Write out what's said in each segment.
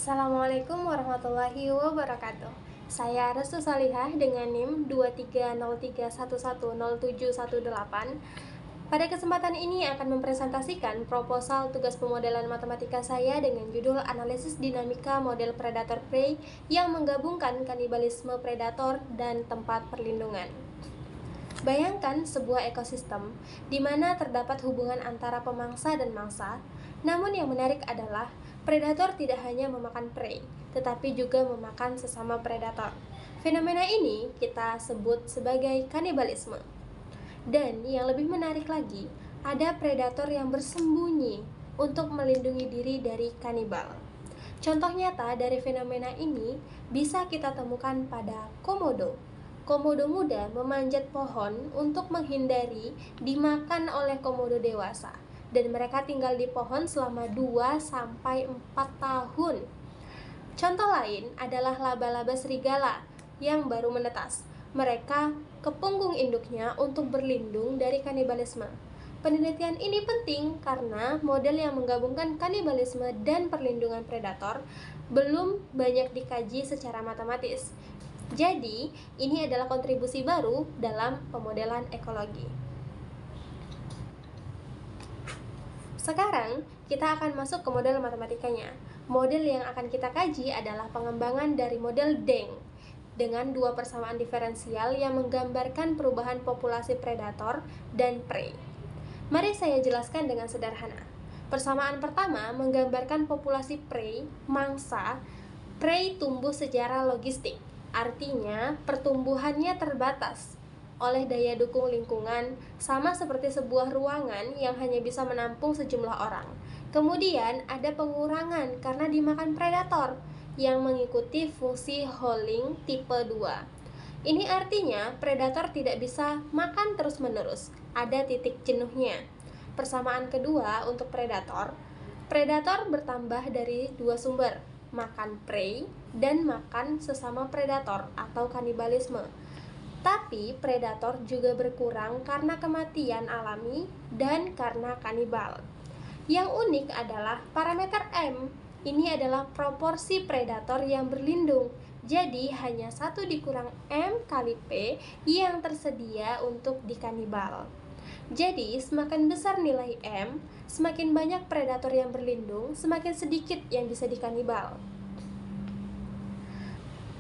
Assalamualaikum warahmatullahi wabarakatuh. Saya Restu Salihah dengan NIM 23031107118. Pada kesempatan ini akan mempresentasikan proposal tugas pemodelan matematika saya dengan judul Analisis Dinamika Model Predator Prey yang menggabungkan kanibalisme predator dan tempat perlindungan. Bayangkan sebuah ekosistem di mana terdapat hubungan antara pemangsa dan mangsa. Namun yang menarik adalah predator tidak hanya memakan prey, tetapi juga memakan sesama predator. Fenomena ini kita sebut sebagai kanibalisme. Dan yang lebih menarik lagi, ada predator yang bersembunyi untuk melindungi diri dari kanibal. Contoh nyata dari fenomena ini bisa kita temukan pada komodo. Komodo muda memanjat pohon untuk menghindari dimakan oleh komodo dewasa, dan mereka tinggal di pohon selama 2-4 tahun. Contoh lain adalah laba-laba serigala yang baru menetas. Mereka ke punggung induknya untuk berlindung dari kanibalisme. Penelitian ini penting karena model yang menggabungkan kanibalisme dan perlindungan predator belum banyak dikaji secara matematis. Jadi, ini adalah kontribusi baru dalam pemodelan ekologi. Sekarang, kita akan masuk ke model matematikanya. Model yang akan kita kaji adalah pengembangan dari model Deng dengan dua persamaan diferensial yang menggambarkan perubahan populasi predator dan prey. Mari saya jelaskan dengan sederhana. Persamaan pertama menggambarkan populasi prey, mangsa. Prey tumbuh secara logistik, artinya pertumbuhannya terbatas oleh daya dukung lingkungan, sama seperti sebuah ruangan yang hanya bisa menampung sejumlah orang. Kemudian ada pengurangan karena dimakan predator yang mengikuti fungsi Holding tipe 2. Ini artinya predator tidak bisa makan terus-menerus, ada titik jenuhnya. Persamaan kedua untuk predator bertambah dari dua sumber, makan prey dan makan sesama predator atau kanibalisme. Tapi predator juga berkurang karena kematian alami dan karena kanibal. Yang unik adalah parameter M. Ini adalah proporsi predator yang berlindung. Jadi hanya 1 dikurang M kali P yang tersedia untuk dikanibal. Jadi semakin besar nilai M, semakin banyak predator yang berlindung, semakin sedikit yang bisa dikanibal.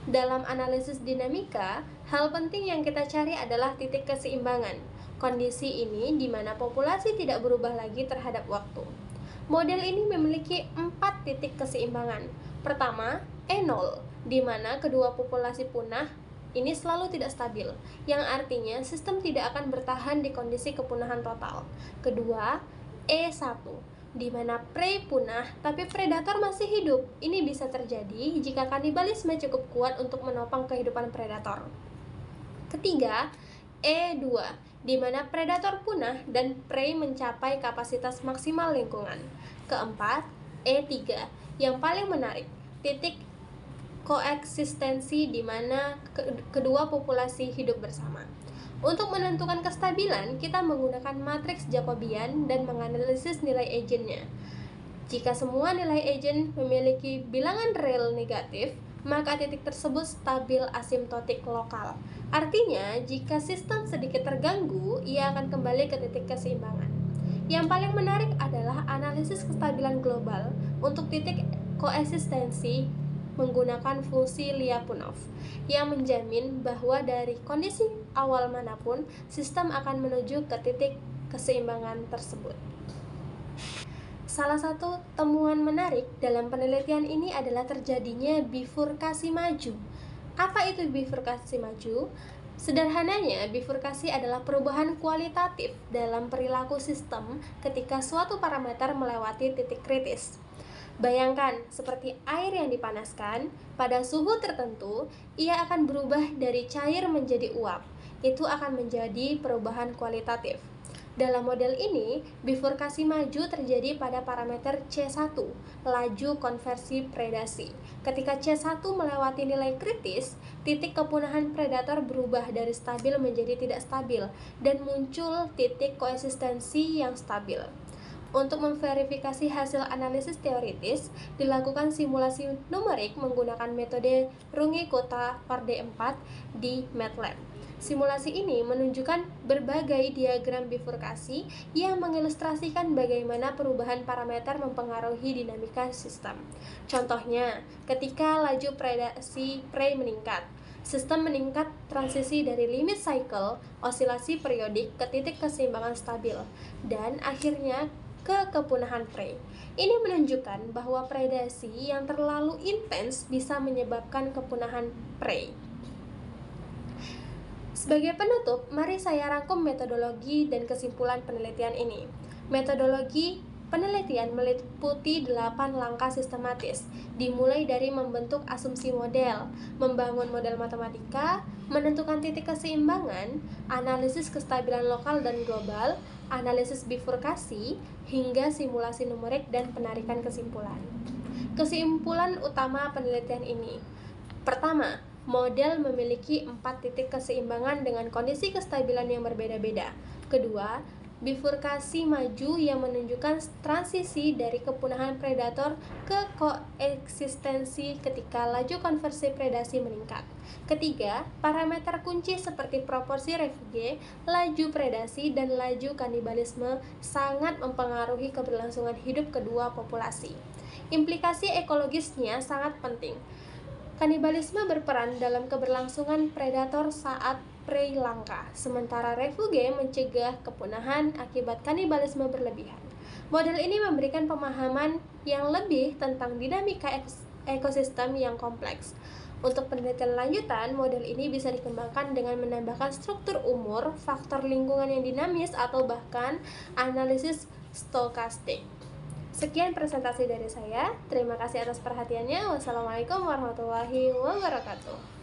Dalam analisis dinamika, hal penting yang kita cari adalah titik keseimbangan. Kondisi ini di mana populasi tidak berubah lagi terhadap waktu. Model ini memiliki 4 titik keseimbangan. Pertama, E0, di mana kedua populasi punah ini selalu tidak stabil, yang artinya sistem tidak akan bertahan di kondisi kepunahan total. Kedua, E1, di mana prey punah tapi predator masih hidup. Ini bisa terjadi jika kanibalisme cukup kuat untuk menopang kehidupan predator. Ketiga, E2, di mana predator punah dan prey mencapai kapasitas maksimal lingkungan. Keempat, E3, yang paling menarik, titik koeksistensi di mana kedua populasi hidup bersama. Untuk menentukan kestabilan, kita menggunakan matriks Jacobian dan menganalisis nilai eigennya. Jika semua nilai eigen memiliki bilangan real negatif, maka titik tersebut stabil asimptotik lokal. Artinya, jika sistem sedikit terganggu, ia akan kembali ke titik keseimbangan. Yang paling menarik adalah analisis kestabilan global untuk titik koeksistensi menggunakan fungsi Lyapunov yang menjamin bahwa dari kondisi awal manapun, sistem akan menuju ke titik keseimbangan tersebut. Salah satu temuan menarik dalam penelitian ini adalah terjadinya bifurkasi maju. Apa itu bifurkasi maju? Sederhananya, bifurkasi adalah perubahan kualitatif dalam perilaku sistem ketika suatu parameter melewati titik kritis. Bayangkan, seperti air yang dipanaskan, pada suhu tertentu, ia akan berubah dari cair menjadi uap. Itu akan menjadi perubahan kualitatif. Dalam model ini, bifurkasi maju terjadi pada parameter C1, laju konversi predasi. Ketika C1 melewati nilai kritis, titik kepunahan predator berubah dari stabil menjadi tidak stabil, dan muncul titik koeksistensi yang stabil. Untuk memverifikasi hasil analisis teoritis, dilakukan simulasi numerik menggunakan metode Runge-Kutta-Pardee 4 di MATLAB. Simulasi ini menunjukkan berbagai diagram bifurkasi yang mengilustrasikan bagaimana perubahan parameter mempengaruhi dinamika sistem. Contohnya, ketika laju predasi prey meningkat, sistem meningkat transisi dari limit cycle, osilasi periodik ke titik keseimbangan stabil, dan akhirnya ke kepunahan prey. Ini menunjukkan bahwa predasi yang terlalu intens bisa menyebabkan kepunahan prey. Sebagai penutup, mari saya rangkum metodologi dan kesimpulan penelitian ini. Metodologi penelitian meliputi 8 langkah sistematis, dimulai dari membentuk asumsi model, membangun model matematika, menentukan titik keseimbangan, analisis kestabilan lokal dan global, analisis bifurkasi, hingga simulasi numerik dan penarikan kesimpulan. Kesimpulan utama penelitian ini. Pertama, model memiliki 4 titik keseimbangan dengan kondisi kestabilan yang berbeda-beda. Kedua, bifurkasi maju yang menunjukkan transisi dari kepunahan predator ke koeksistensi ketika laju konversi predasi meningkat. Ketiga, parameter kunci seperti proporsi refuge, laju predasi, dan laju kanibalisme sangat mempengaruhi keberlangsungan hidup kedua populasi. Implikasi ekologisnya sangat penting. Kanibalisme berperan dalam keberlangsungan predator saat prey langka, sementara refuge mencegah kepunahan akibat kanibalisme berlebihan. Model ini memberikan pemahaman yang lebih tentang dinamika ekosistem yang kompleks. Untuk penelitian lanjutan, model ini bisa dikembangkan dengan menambahkan struktur umur, faktor lingkungan yang dinamis, atau bahkan analisis stokastik. Sekian presentasi dari saya. Terima kasih atas perhatiannya. Wassalamualaikum warahmatullahi wabarakatuh.